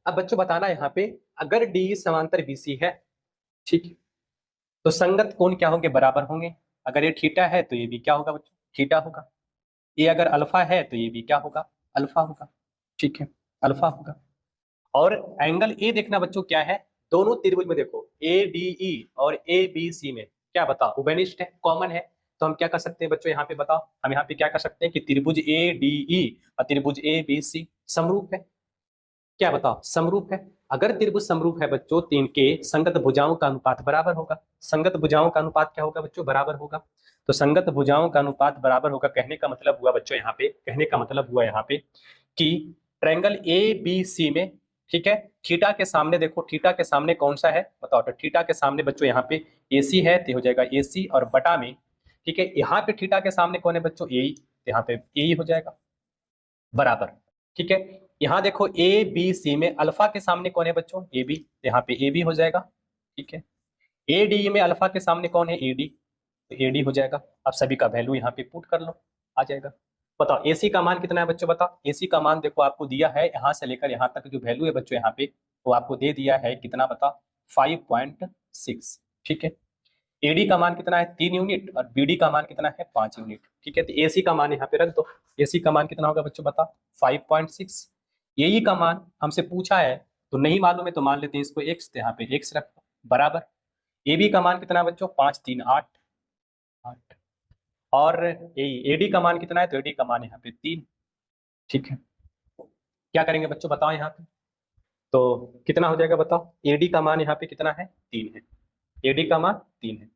अब बच्चों बताना यहाँ पे, अगर डी समांतर बीसी है, ठीक है, तो संगत कोण क्या होंगे, बराबर होंगे। अगर ये थीटा है तो ये भी क्या होगा बच्चों, थीटा होगा। ये अगर अल्फा है तो ये भी क्या होगा, अल्फा होगा। ठीक है, अल्फा होगा। और एंगल ए देखना बच्चों क्या है, दोनों त्रिभुज में देखो ए डी ई और ए बी सी में क्या बताओ, उभयनिष्ठ है, कॉमन है। तो हम क्या कर सकते हैं बच्चों, यहाँ पे बताओ, हम यहाँ पे क्या कर सकते हैं कि त्रिभुज ए डी ई और त्रिभुज ए बी सी समरूप है। क्या बताओ, समरूप है। अगर त्रिभुज समरूप है बच्चों, तो इनके संगत भुजाओं का अनुपात बराबर होगा। संगत भुजाओं का अनुपात क्या होगा बच्चों, बराबर होगा। तो संगत भुजाओं का अनुपात बराबर होगा, कहने का मतलब हुआ बच्चों यहाँ पे, कहने का मतलब हुआ यहाँ पे कि ट्रायंगल ए बी सी में, ठीक है, थीटा के सामने देखो, थीटा के सामने कौन सा है बताओ, तो थीटा के सामने बच्चों यहाँ पे ए सी है, तो हो जाएगा ए सी और बटा में, ठीक है, यहाँ पे थीटा के सामने कौन है बच्चों, ए, यहाँ पे ए हो जाएगा बराबर। ठीक है, यहाँ देखो ए बी सी में अल्फा के सामने कौन है बच्चों, ए बी, यहाँ पे ए बी हो जाएगा। ठीक है, ए डी में अल्फा के सामने कौन है, ए डी, तो ए डी हो जाएगा। अब सभी का वैल्यू यहाँ पे पुट कर लो, आ जाएगा। बताओ एसी का मान कितना है बच्चों, बताओ एसी का मान देखो आपको दिया है, यहाँ से लेकर यहाँ तक जो वैल्यू है बच्चों यहाँ पे, वो आपको दे दिया है कितना, बताओ 5.6। ठीक है, एडी का मान कितना है, 3 यूनिट, और बीडी का मान कितना है, 5 यूनिट। ठीक है, तो एसी का मान यहाँ पे रख दो। एसी का मान कितना होगा बच्चों, बताओ 5.6। एई का मान हमसे पूछा है, तो नहीं मालूम है तो मान लेते हैं इसको एक्स, तो यहाँ पे एक्स रख दो बराबर। एबी का मान कितना है बच्चों, 5 3 8 8। और एडी का मान कितना है, तो एडी का मान यहाँ पे 3। ठीक है, क्या करेंगे बच्चों बताओ यहाँ पे, तो कितना हो जाएगा बताओ, एडी का मान यहाँ पे कितना है, 3 है। एडी का मान 3 है।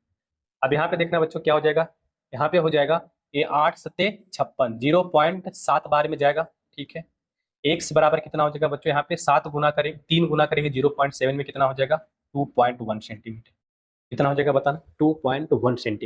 अब यहाँ पे देखना बच्चों क्या हो जाएगा, यहाँ पे हो जाएगा ये 8 सत्ते 56, 0.7 बार में जाएगा। ठीक है, एक्स बराबर कितना हो जाएगा बच्चों, यहाँ पे 7 गुना करेंगे, 3 गुना करेंगे 0.7 में कितना हो जाएगा, 2.1 सेंटीमीटर। कितना हो जाएगा बताना, 2.1 सेंटीमीटर।